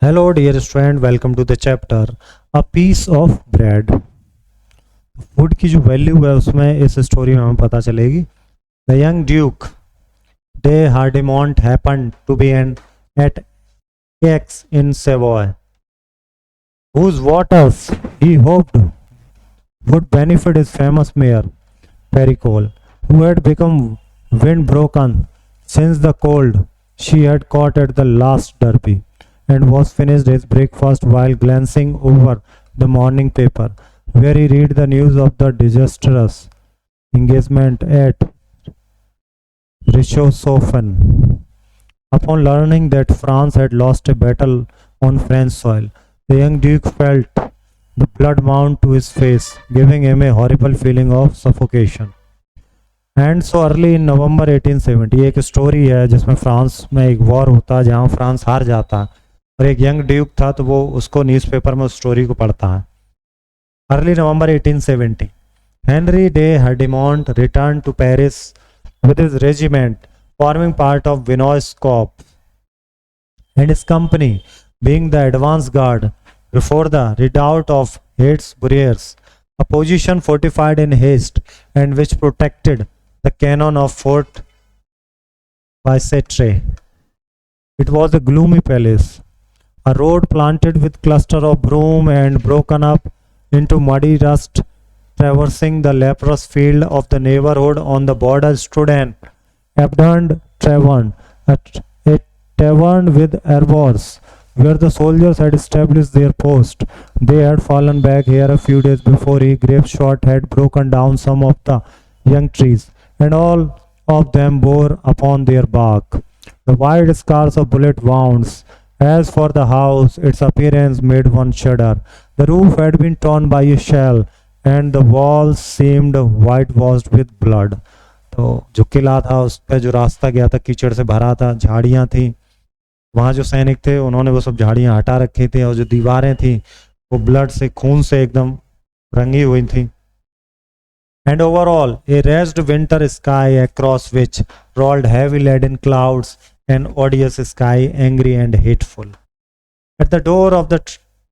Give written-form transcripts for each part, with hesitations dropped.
Hello, dear student. Welcome to the chapter A Piece of Bread. Food की जो value है उसमें इस स्टोरी में हमें पता चलेगी. The young Duke de Hardimont happened to be at Aix in Savoy, whose waters he hoped would benefit his famous mayor Pericole, who had become wind-broken since the cold she had caught at the last Derby, and was finished his breakfast while glancing over the morning paper, where he read the news of the disastrous engagement at Richosofen. Upon learning that France had lost a battle on French soil, the young Duke felt the blood mount to his face, giving him a horrible feeling of suffocation. And so early in November 1870 एक story है जिसमें France में एक war होता है जहाँ France हार जाता है और एक यंग ड्यूक था तो वो उसको न्यूज़पेपर में उस स्टोरी को पढ़ता है. Early November 1870 Henri de Hurdimont return to Paris with his regiment forming part of Vinoy's corps and his company being the advance guard before the redoubt of Hainsbourg, a position fortified in haste and which protected the cannon of Fort Bicêtre. It was a gloomy palace, a road planted with cluster of broom and broken up into muddy rust. Traversing the leprous field of the neighborhood on the border stood an abandoned tavern, a tavern with arbors, where the soldiers had established their post. They had fallen back here a few days before a grape shot had broken down some of the young trees, and all of them bore upon their bark the wide scars of bullet wounds. As for the house, its appearance made one shudder. The roof had been torn by a shell, and the walls seemed whitewashed with blood. तो जो किला था उस पर जो रास्ता गया था कीचड़ से भरा था, झाड़ियाँ थी, वहाँ जो सैनिक थे उन्होंने वो सब झाड़ियाँ हटा रखी थी और जो दीवारें थी वो ब्लड से खून से एकदम रंगी हुई थी. And overall a raised winter sky across which rolled heavy leaden clouds, an odious sky, angry and hateful. At the door of the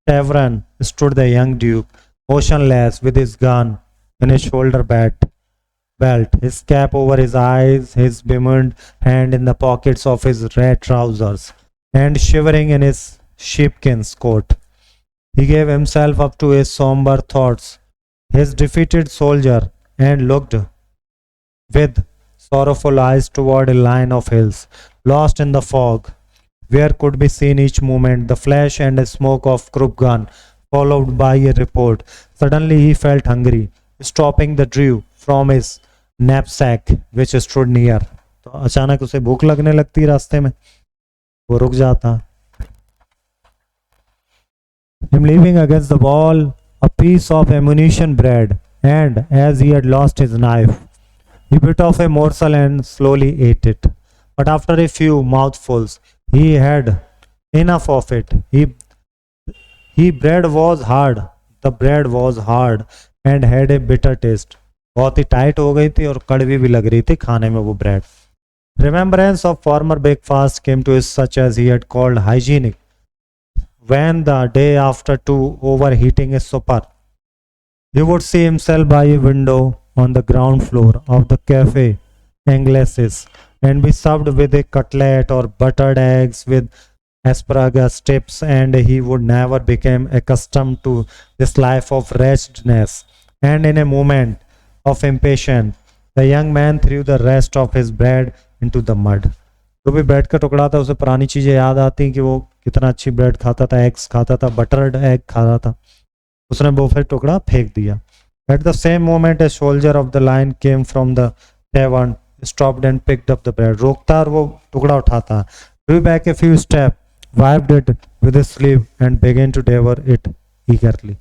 tavern stood the young Duke, motionless, with his gun in his shoulder belt, his cap over his eyes, his bemumed hand in the pockets of his red trousers, and shivering in his sheepskin coat. He gave himself up to his somber thoughts, his defeated soldier, and looked with sorrowful eyes toward a line of hills, lost in the fog, where could be seen each moment the flash and smoke of Krupp gun, followed by a report. Suddenly he felt hungry, stopping the dew from his knapsack which stood near. तो अचानक उसे भूख लगने लगती रास्ते में, वो रुक जाता. Him leaving against the wall a piece of ammunition bread, and as he had lost his knife, he bit off a morsel and slowly ate it. But after a few mouthfuls, he had enough of it. The bread was hard and had a bitter taste. बहुत ही tight हो गई थी और कड़वी भी लग रही थी खाने में वो bread. Remembrance of former breakfast came to his such as he had called hygienic, when the day after to overheating his supper, he would see himself by a window on the ground floor of the Cafe Anglaise and be served with a cutlet or buttered eggs with asparagus tips, and he would never become accustomed to this life of wretchedness. And in a moment of impatience, the young man threw the rest of his bread into the mud. जो भी bread का टुकड़ा था उसे पुरानी चीजें याद आती कि वो कितना अच्छी ब्रेड खाता था, एग्स खाता था, बटर्ड एग खाता था. उसने वो फिर टुकड़ा फेंक दिया. At the same moment a soldier of the line came from the tavern, stopped and picked up the bread. रोकता और वो टुकड़ा उठाता, drew back a few steps, wiped it with his sleeve and began to devour it eagerly.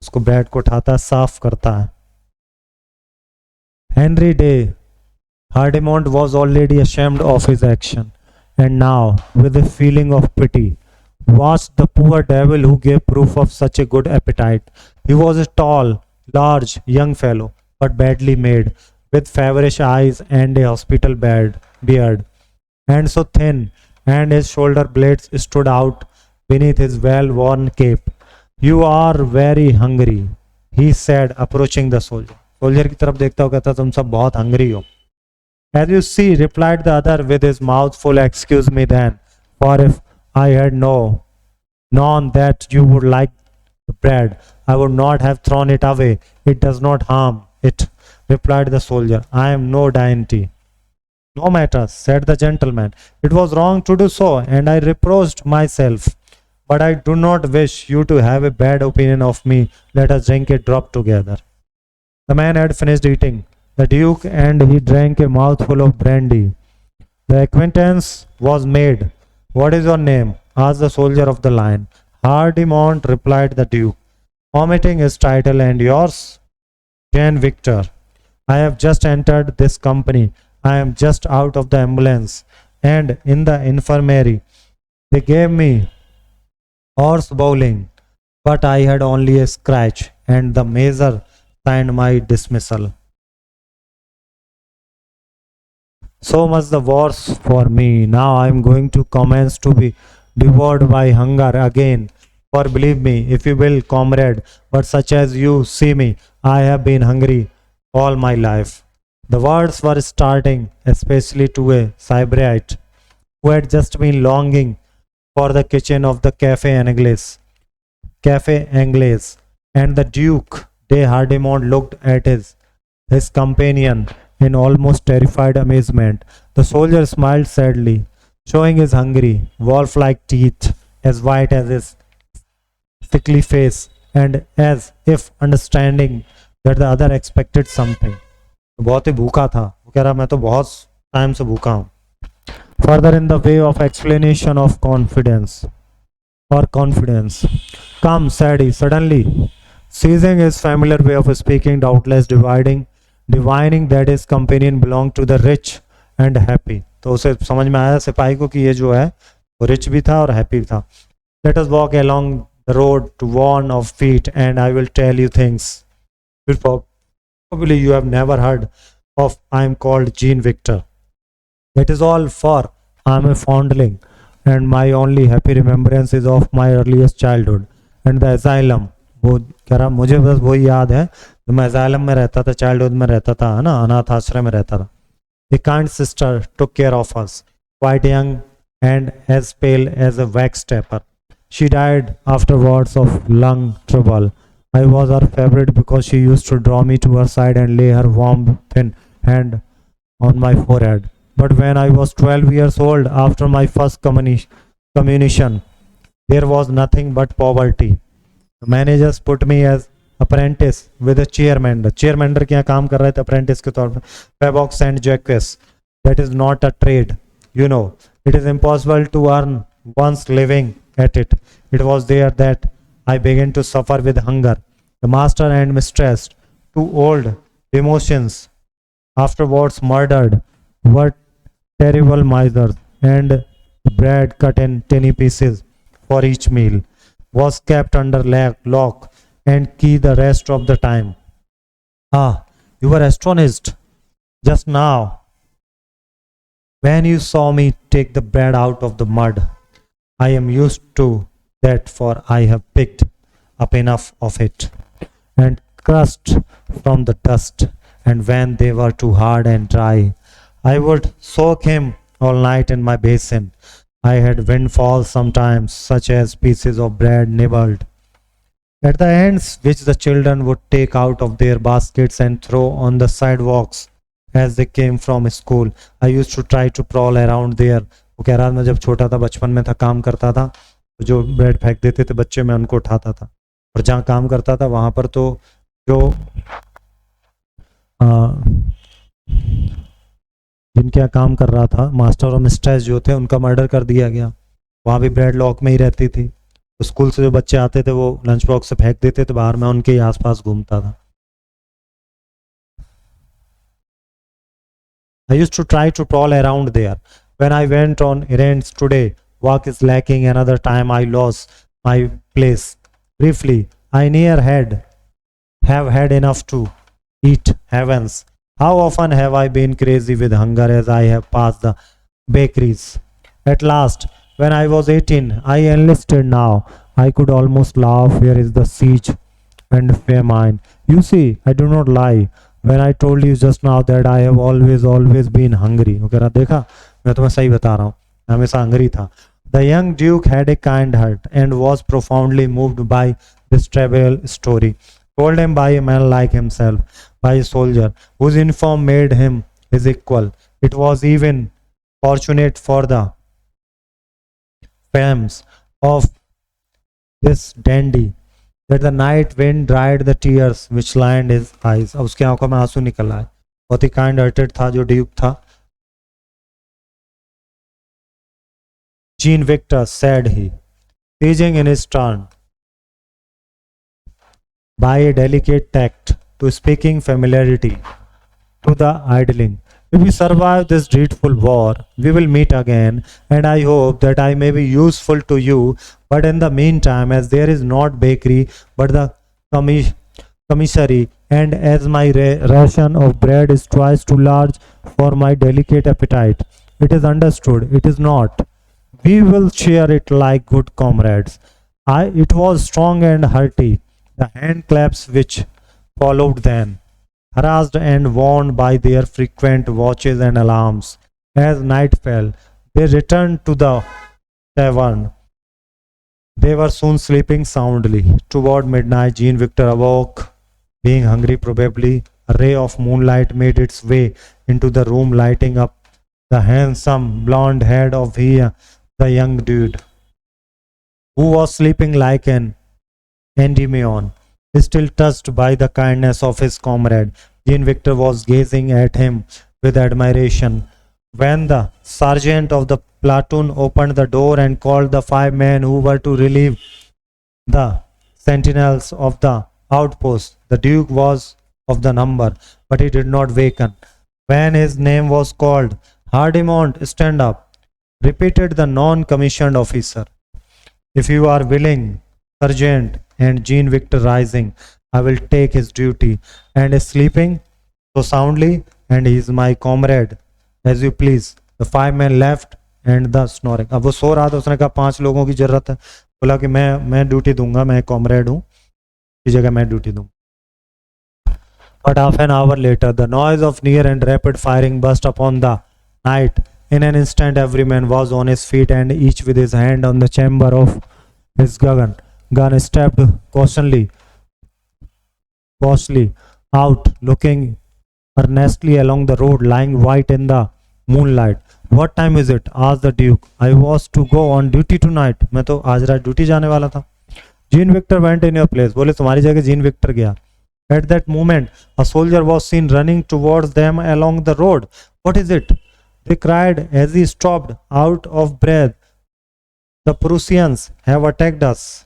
उसको bread को उठाता, साफ करता है. Henry Day Hardimont was already ashamed of his action, and now, with a feeling of pity, watched the poor devil who gave proof of such a good appetite. He was a tall, large young fellow, but badly made, with feverish eyes and a hospital beard, and so thin, and his shoulder blades stood out beneath his well-worn cape. You are very hungry, he said, approaching the soldier. Soldier की तरफ देखता हुआ कहता, तुम सब बहुत hungry हो. As you see, replied the other with his mouth full, excuse me then, for if I had known that you would like the bread, I would not have thrown it away. It does not harm it, replied the soldier. I am no deity. No matter, said the gentleman. It was wrong to do so, and I reproached myself. But I do not wish you to have a bad opinion of me. Let us drink a drop together. The man had finished eating the duke, and he drank a mouthful of brandy. The acquaintance was made. What is your name? Asked the soldier of the line. Hardimont, replied the duke, omitting his title. And yours? Jean Victor. I have just entered this company. I am just out of the ambulance and in the infirmary. They gave me horse bowling, but I had only a scratch, and the major signed my dismissal. So much the worse for me. Now I am going to commence to be devoured by hunger again. For believe me, if you will, comrade, but such as you see me, I have been hungry all my life. The words were starting, especially to a Sybarite who had just been longing for the kitchen of the Cafe Anglais, and the Duke de Hardimont looked at his companion in almost terrified amazement. The soldier smiled sadly, showing his hungry, wolf-like teeth, as white as his sickly face, and as if understanding that the other expected something. बहुत ही भूखा था. वो कह रहा मैं तो बहुत time से भूखा हूँ. Further in the way of explanation of confidence. Come, said he suddenly, seizing his familiar way of speaking, doubtless divining that his companion belonged to the rich and happy. तो उसे समझ में आया सिपाही को कि ये जो है वो रिच भी था और हैप्पी भी था. Let us walk along the road to warn of feet, and I will tell you things. Probably you have never heard of. I am called Jean Victor. That is all, for I am a foundling, and my only happy remembrance is of my earliest childhood and the asylum. वो कह रहा मुझे बस वही याद है जब मैं asylum में रहता था, childhood में रहता था, है ना, अनाथ आश्रय में रहता था. The kind sister took care of us, quite young and as pale as a wax taper. She died afterwards of lung trouble. I was her favorite because she used to draw me to her side and lay her warm, thin hand on my forehead. But when I was 12 years old, after my first communion, there was nothing but poverty. The managers put me as apprentice with a chairman. Chairmender के यहाँ काम कर रहे थे apprentice के तौर पर. Pebox and Jacques. That is not a trade. You know, it is impossible to earn one's living at it. It was there that I began to suffer with hunger. The master and mistress, two old emotions, afterwards murdered, were terrible misers, and the bread cut in tiny pieces for each meal was kept under lock and key the rest of the time. Ah, you were astonished just now when you saw me take the bread out of the mud. I am used to that, for I have picked up enough of it and crushed from the dust, and when they were too hard and dry, I would soak him all night in my basin. I had windfalls sometimes, such as pieces of bread nibbled at the ends, which the children would take out of their baskets and throw on the sidewalks as they came from school. I used to try to prowl around there. वो कह रहा मैं जब छोटा था, बचपन में था, काम करता था, तो जो ब्रेड फेंक देते थे बच्चे, मैं उनको उठाता था, और जहाँ काम करता था वहाँ पर तो जो जिनके यहाँ काम कर रहा था, मास्टर और मिस्ट्रेस जो थे, उनका मर्डर कर दिया गया. वहाँ भी ब्रेड लॉक में ही रहती थी. तो स्कूल से जो बच्चे आते थे वो लंच बॉक्स से फेंक देते थे बाहर, मैं उनके आसपास घूमता था. I used to try to prowl around there. When I went on errands today, work is lacking. Another time I lost my place. Briefly, I have had enough to eat. Heavens, how often have I been crazy with hunger as I have passed the bakeries. At last, When I was 18, I enlisted. Now I could almost laugh. Here is the siege and famine. You see, I do not lie. When I told you just now that I have always been hungry. वो कह रहा देखा मैं तुम्हें सही बता रहा हूँ हमेशा hungry था. The young duke had a kind heart and was profoundly moved by this trivial story, told him by a man like himself, by a soldier whose uniform made him his equal. It was even fortunate for the fames of this dandy that the night wind dried the tears which lined his eyes. अब उसकी आंखों में आंसू निकल आए. बहुत ही kind hearted था जो ड्यूक था. Jean Victor, said he, seizing in his turn by a delicate tact to speaking familiarity to the idling. If we survive this dreadful war, we will meet again, and I hope that I may be useful to you. But in the meantime, as there is not bakery but the commissary, and as my ration of bread is twice too large for my delicate appetite, it is understood, it is not. We will share it like good comrades. It was strong and hearty. The hand claps which followed then, harassed and worn by their frequent watches and alarms. As night fell, they returned to the tavern. They were soon sleeping soundly. Toward midnight, Jean Victor awoke, being hungry probably. A ray of moonlight made its way into the room, lighting up the handsome blonde head of the young dude, who was sleeping like an Endymion. Still touched by the kindness of his comrade, Jean Victor was gazing at him with admiration when the sergeant of the platoon opened the door and called the 5 men who were to relieve the sentinels of the outpost. The Duke was of the number, but he did not waken. When his name was called, Hardimont, stand up, repeated the non-commissioned officer. If you are willing, Sergeant, and Jean Victor rising, I will take his duty, and is sleeping so soundly, and he is my comrade, as you please. The 5 men left and the snoring. अब वो सो रहा था, उसने कहा 5 लोगों की जरूरत है. बोला कि मैं ड्यूटी दूंगा, मैं कॉमरेड हूँ, इस जगह मैं ड्यूटी दूंगा. But half an hour later, the noise of near and rapid firing burst upon the night. In an instant, every man was on his feet, and each with his hand on the chamber of his gun stepped cautiously out, looking earnestly along the road lying white in the moonlight. What time is it? asked the Duke. I was to go on duty tonight. मैं तो आज रात duty जाने वाला था. Jean Victor went in your place. बोले तुम्हारी जगह Jean Victor गया. At that moment, a soldier was seen running towards them along the road. What is it? They cried as he stopped, out of breath. The Prussians have attacked us.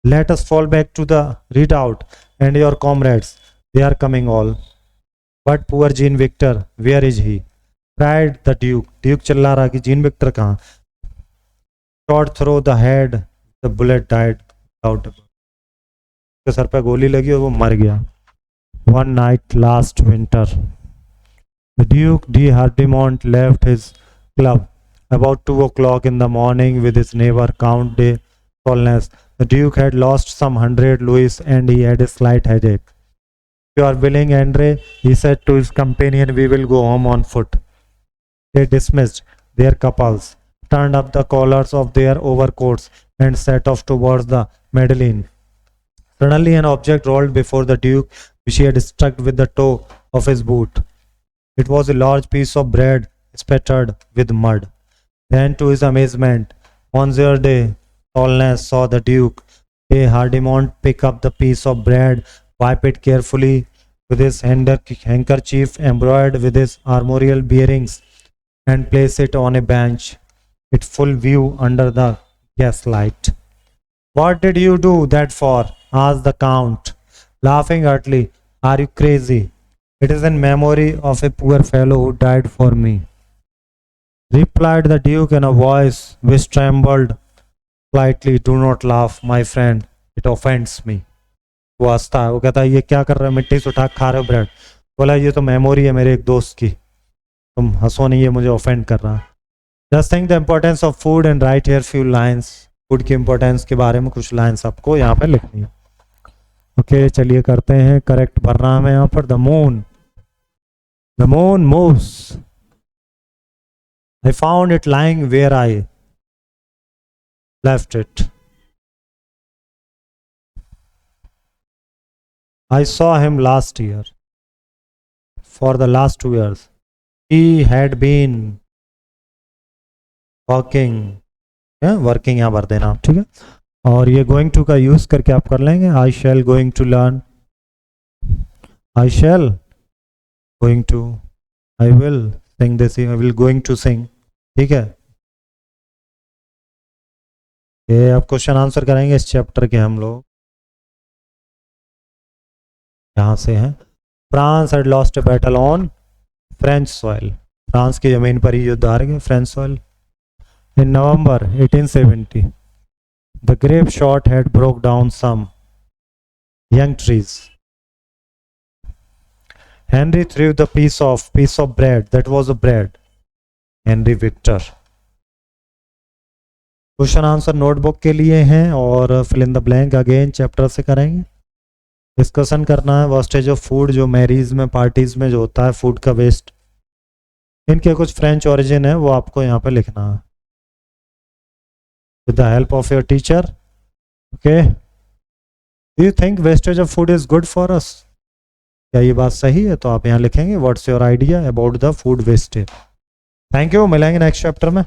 Let us fall back to the redoubt, and your comrades, they are coming all. But poor Jean Victor, where is he? Cried the Duke. Duke चिल्ला रहा कि Jean Victor कहाँ? Shot through the head, the bullet died out. उसके sir पे गोली लगी और वो मर गया. One night last winter, the Duke de Hardimont left his club about 2 o'clock in the morning with his neighbor Count de Tolnes. The Duke had lost some 100 louis and he had a slight headache. If you are willing, Andre, he said to his companion, we will go home on foot. They dismissed their couples, turned up the collars of their overcoats, and set off towards the Madeleine. Suddenly an object rolled before the Duke, which he had struck with the toe of his boot. It was a large piece of bread spattered with mud. Then, to his amazement, Monsieur de Tolnes saw the Duke de Hardimont pick up the piece of bread, wipe it carefully with his handkerchief embroidered with his armorial bearings, and place it on a bench, at full view under the gaslight. What did you do that for? asked the Count, laughing heartily. Are you crazy? It is in memory of a poor fellow who died for me, replied the Duke in a voice which trembled slightly. Do not laugh, my friend. It offends me. वो हंसता है. वो कहता है ये क्या कर रहे हो, मिट्टी से उठा खा रहे हो ब्रेड. बोला ये तो मेमोरी है मेरे एक दोस्त की, तुम हंसो नहीं, ये मुझे ऑफेंड कर रहा है. Just think the importance of food and right here few lines. Food की इम्पोर्टेंस के बारे में कुछ लाइंस आपको यहाँ पे लिखनी है। ओके चलिए करते हैं। करेक्ट भरना है यहाँ पर। The moon moves. I found it lying where I left it. I saw him last year. For the last 2 years. He had been working. Working यहाँ भर देना आप, ठीक है। और ये गोइंग टू का यूज करके आप कर लेंगे। I shall going to learn, I shall going to, I will sing this, I will going to sing, ठीक है। ये आप क्वेश्चन आंसर करेंगे इस चैप्टर के हम लोग। यहाँ से हैं। France had lost a battle on French soil. France की जमीन पर ही युद्ध हार गए, French soil. In November 1870, the grape shot had broke down some young trees. Henry threw the piece of bread, that was a bread. Henry Victor. Question answer notebook के लिए हैं और fill in the blank again chapter से करेंगे। Discussion करना है wastage of food, जो marriage में पार्टीज में जो होता है फूड का वेस्ट, इनके कुछ फ्रेंच ओरिजिन है वो आपको यहाँ पे लिखना है with the help of your teacher. Okay, do you think wastage of food is good for us? क्या ये बात सही है? तो आप यहाँ लिखेंगे what's your idea about the food wastage. Thank you, मिलेंगे नेक्स्ट चैप्टर में।